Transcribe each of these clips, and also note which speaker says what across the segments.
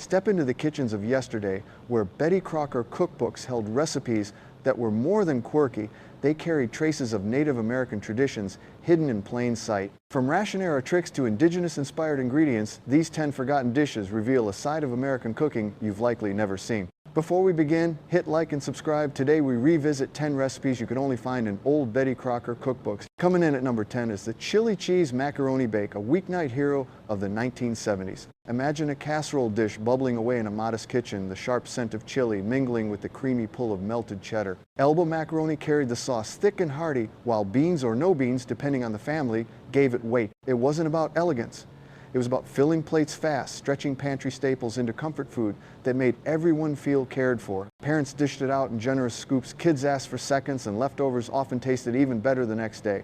Speaker 1: Step into the kitchens of yesterday, where Betty Crocker cookbooks held recipes that were more than quirky. They carried traces of Native American traditions hidden in plain sight. From ration-era tricks to indigenous-inspired ingredients, these 10 forgotten dishes reveal a side of American cooking you've likely never seen. Before we begin, hit like and subscribe. Today we revisit 10 recipes you can only find in old Betty Crocker cookbooks. Coming in at number 10 is the chili cheese macaroni bake, a weeknight hero of the 1970s. Imagine a casserole dish bubbling away in a modest kitchen, the sharp scent of chili mingling with the creamy pull of melted cheddar. Elbow macaroni carried the sauce thick and hearty, while beans or no beans, depending on the family, gave it weight. It wasn't about elegance. It was about filling plates fast, stretching pantry staples into comfort food that made everyone feel cared for. Parents dished it out in generous scoops, kids asked for seconds, and leftovers often tasted even better the next day.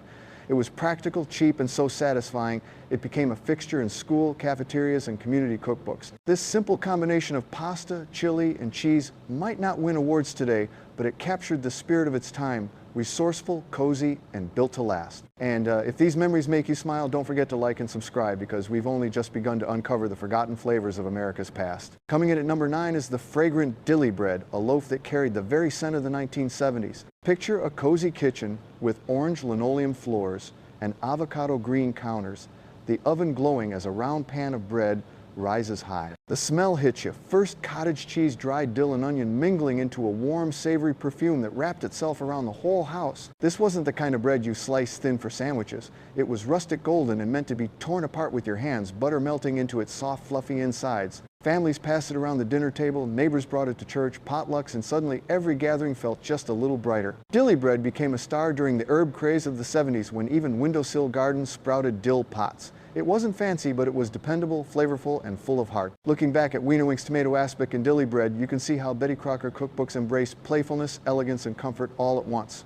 Speaker 1: It was practical, cheap, and so satisfying, it became a fixture in school, cafeterias, and community cookbooks. This simple combination of pasta, chili, and cheese might not win awards today, but it captured the spirit of its time. Resourceful, cozy, and built to last. And if these memories make you smile, don't forget to like and subscribe, because we've only just begun to uncover the forgotten flavors of America's past. Coming in at number 9 is the fragrant dilly bread, a loaf that carried the very scent of the 1970s. Picture a cozy kitchen with orange linoleum floors and avocado green counters, the oven glowing as a round pan of bread rises high. The smell hits you. First cottage cheese, dried dill, and onion mingling into a warm, savory perfume that wrapped itself around the whole house. This wasn't the kind of bread you slice thin for sandwiches. It was rustic golden and meant to be torn apart with your hands, butter melting into its soft, fluffy insides. Families passed it around the dinner table, neighbors brought it to church, potlucks, and suddenly every gathering felt just a little brighter. Dilly bread became a star during the herb craze of the 70s, when even windowsill gardens sprouted dill pots. It wasn't fancy, but it was dependable, flavorful, and full of heart. Looking back at Wienerwings, tomato aspic, and dilly bread, you can see how Betty Crocker cookbooks embrace playfulness, elegance, and comfort all at once.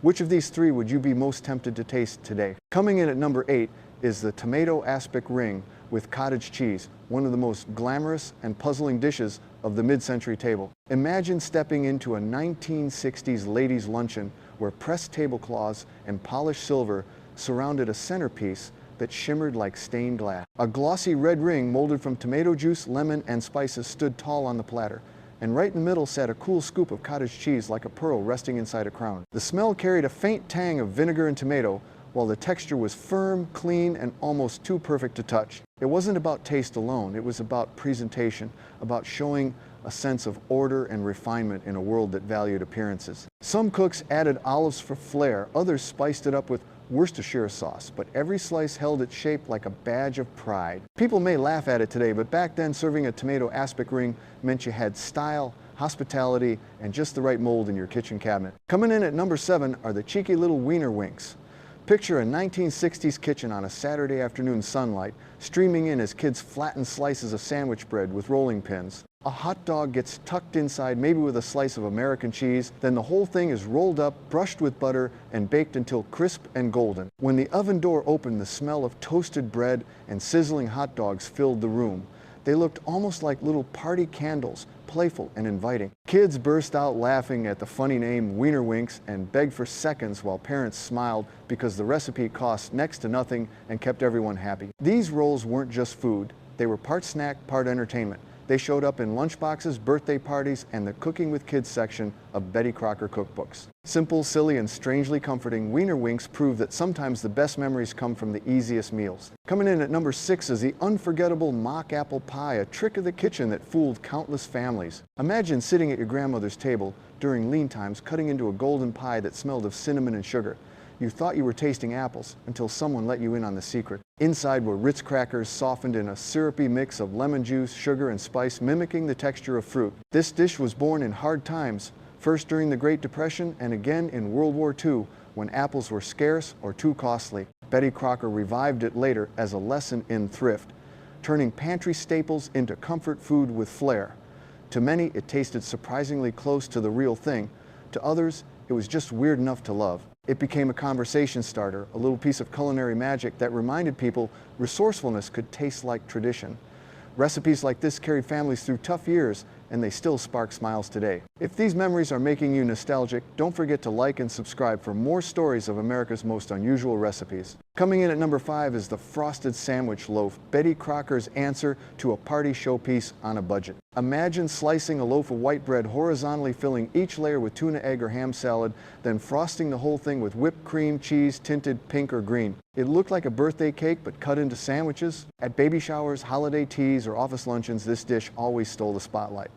Speaker 1: Which of these three would you be most tempted to taste today? Coming in at number 8 is the tomato aspic ring with cottage cheese, one of the most glamorous and puzzling dishes of the mid-century table. Imagine stepping into a 1960s ladies' luncheon where pressed tablecloths and polished silver surrounded a centerpiece that shimmered like stained glass. A glossy red ring molded from tomato juice, lemon, and spices stood tall on the platter, and right in the middle sat a cool scoop of cottage cheese like a pearl resting inside a crown. The smell carried a faint tang of vinegar and tomato, while the texture was firm, clean, and almost too perfect to touch. It wasn't about taste alone, it was about presentation, about showing a sense of order and refinement in a world that valued appearances. Some cooks added olives for flair, others spiced it up with Worcestershire sauce, but every slice held its shape like a badge of pride. People may laugh at it today, but back then serving a tomato aspic ring meant you had style, hospitality, and just the right mold in your kitchen cabinet. Coming in at number 7 are the cheeky little wiener winks. Picture a 1960s kitchen on a Saturday afternoon sunlight, streaming in as kids flatten slices of sandwich bread with rolling pins. A hot dog gets tucked inside, maybe with a slice of American cheese, then the whole thing is rolled up, brushed with butter, and baked until crisp and golden. When the oven door opened, the smell of toasted bread and sizzling hot dogs filled the room. They looked almost like little party candles, playful and inviting. Kids burst out laughing at the funny name Wienerwinks and begged for seconds, while parents smiled because the recipe cost next to nothing and kept everyone happy. These rolls weren't just food. They were part snack, part entertainment. They showed up in lunchboxes, birthday parties, and the Cooking with Kids section of Betty Crocker cookbooks. Simple, silly, and strangely comforting, Wienerwinks prove that sometimes the best memories come from the easiest meals. Coming in at number 6 is the unforgettable mock apple pie, a trick of the kitchen that fooled countless families. Imagine sitting at your grandmother's table during lean times, cutting into a golden pie that smelled of cinnamon and sugar. You thought you were tasting apples until someone let you in on the secret. Inside were Ritz crackers softened in a syrupy mix of lemon juice, sugar, and spice, mimicking the texture of fruit. This dish was born in hard times, first during the Great Depression and again in World War II, when apples were scarce or too costly. Betty Crocker revived it later as a lesson in thrift, turning pantry staples into comfort food with flair. To many, it tasted surprisingly close to the real thing. To others, it was just weird enough to love. It became a conversation starter, a little piece of culinary magic that reminded people resourcefulness could taste like tradition. Recipes like this carried families through tough years and they still spark smiles today. If these memories are making you nostalgic, don't forget to like and subscribe for more stories of America's most unusual recipes. Coming in at number 5 is the frosted sandwich loaf, Betty Crocker's answer to a party showpiece on a budget. Imagine slicing a loaf of white bread horizontally, filling each layer with tuna, egg, or ham salad, then frosting the whole thing with whipped cream, cheese, tinted pink or green. It looked like a birthday cake, but cut into sandwiches. At baby showers, holiday teas, or office luncheons, this dish always stole the spotlight.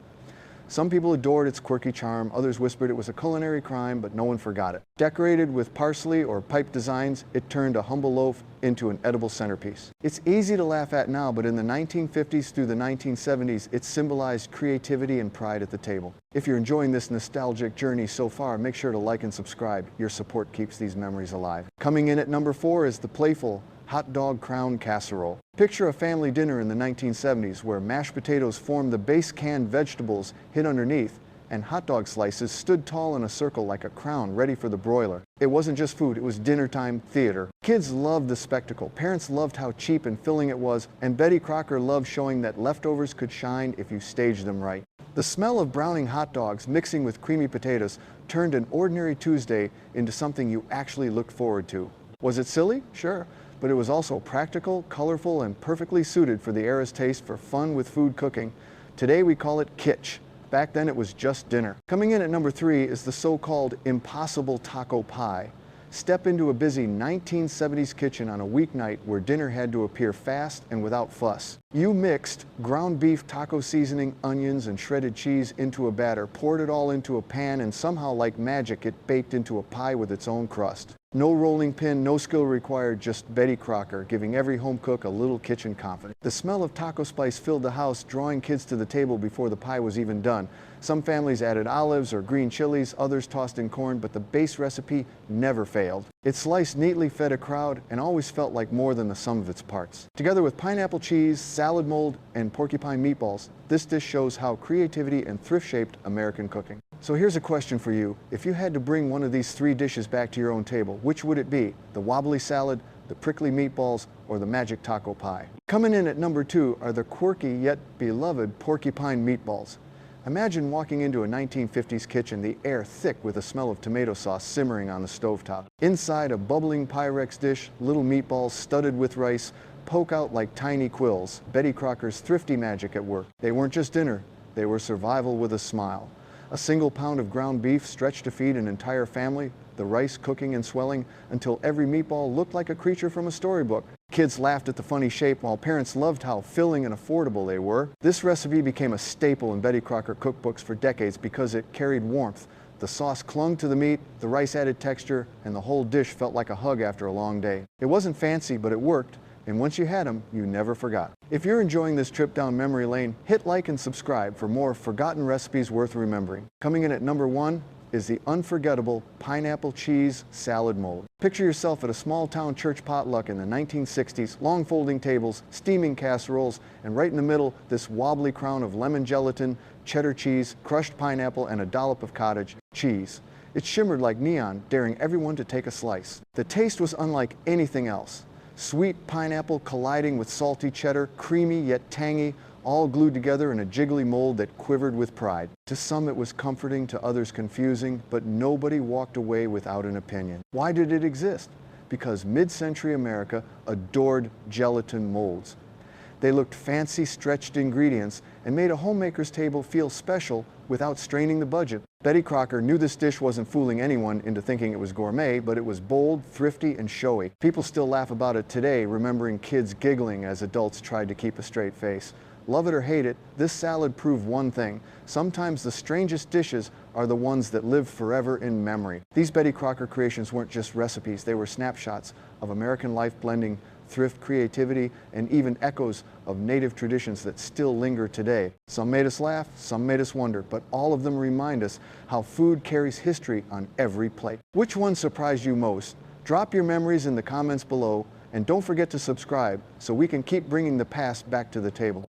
Speaker 1: Some people adored its quirky charm, others whispered it was a culinary crime, but no one forgot it. Decorated with parsley or pipe designs, it turned a humble loaf into an edible centerpiece. It's easy to laugh at now, but in the 1950s through the 1970s, it symbolized creativity and pride at the table. If you're enjoying this nostalgic journey so far, make sure to like and subscribe. Your support keeps these memories alive. Coming in at number 4 is the playful hot dog crown casserole. Picture a family dinner in the 1970s where mashed potatoes formed the base canned vegetables hid underneath, and hot dog slices stood tall in a circle like a crown ready for the broiler. It wasn't just food, it was dinner time theater. Kids loved the spectacle, parents loved how cheap and filling it was, and Betty Crocker loved showing that leftovers could shine if you staged them right. The smell of browning hot dogs mixing with creamy potatoes turned an ordinary Tuesday into something you actually looked forward to. Was it silly? Sure. But it was also practical, colorful, and perfectly suited for the era's taste for fun with food cooking. Today we call it kitsch. Back then it was just dinner. Coming in at number 3 is the so-called impossible taco pie. Step into a busy 1970s kitchen on a weeknight where dinner had to appear fast and without fuss. You mixed ground beef, taco seasoning, onions, and shredded cheese into a batter, poured it all into a pan, and somehow like magic it baked into a pie with its own crust. No rolling pin, no skill required, just Betty Crocker, giving every home cook a little kitchen confidence. The smell of taco spice filled the house, drawing kids to the table before the pie was even done. Some families added olives or green chilies, others tossed in corn, but the base recipe never failed. It sliced neatly, fed a crowd, and always felt like more than the sum of its parts. Together with pineapple cheese, salad mold, and porcupine meatballs, this dish shows how creativity and thrift shaped American cooking. So here's a question for you. If you had to bring one of these 3 dishes back to your own table, which would it be? The wobbly salad, the prickly meatballs, or the magic taco pie? Coming in at number 2 are the quirky yet beloved porcupine meatballs. Imagine walking into a 1950s kitchen, the air thick with the smell of tomato sauce simmering on the stovetop. Inside a bubbling Pyrex dish, little meatballs studded with rice poke out like tiny quills. Betty Crocker's thrifty magic at work. They weren't just dinner, they were survival with a smile. A single pound of ground beef stretched to feed an entire family, the rice cooking and swelling until every meatball looked like a creature from a storybook. Kids laughed at the funny shape, while parents loved how filling and affordable they were. This recipe became a staple in Betty Crocker cookbooks for decades because it carried warmth. The sauce clung to the meat, the rice added texture, and the whole dish felt like a hug after a long day. It wasn't fancy, but it worked. And once you had them, you never forgot. If you're enjoying this trip down memory lane, hit like and subscribe for more forgotten recipes worth remembering. Coming in at number 1 is the unforgettable pineapple cheese salad mold. Picture yourself at a small town church potluck in the 1960s, long folding tables, steaming casseroles, and right in the middle, this wobbly crown of lemon gelatin, cheddar cheese, crushed pineapple, and a dollop of cottage cheese. It shimmered like neon, daring everyone to take a slice. The taste was unlike anything else. Sweet pineapple colliding with salty cheddar, creamy yet tangy, all glued together in a jiggly mold that quivered with pride. To some it was comforting, to others confusing, but nobody walked away without an opinion. Why did it exist? Because mid-century America adored gelatin molds. They looked fancy, stretched ingredients and made a homemaker's table feel special without straining the budget. Betty Crocker knew this dish wasn't fooling anyone into thinking it was gourmet, but it was bold, thrifty, and showy. People still laugh about it today, remembering kids giggling as adults tried to keep a straight face. Love it or hate it, this salad proved one thing. Sometimes the strangest dishes are the ones that live forever in memory. These Betty Crocker creations weren't just recipes, they were snapshots of American life blending thrift, creativity, and even echoes of native traditions that still linger today. Some made us laugh, some made us wonder, but all of them remind us how food carries history on every plate. Which one surprised you most? Drop your memories in the comments below, and don't forget to subscribe so we can keep bringing the past back to the table.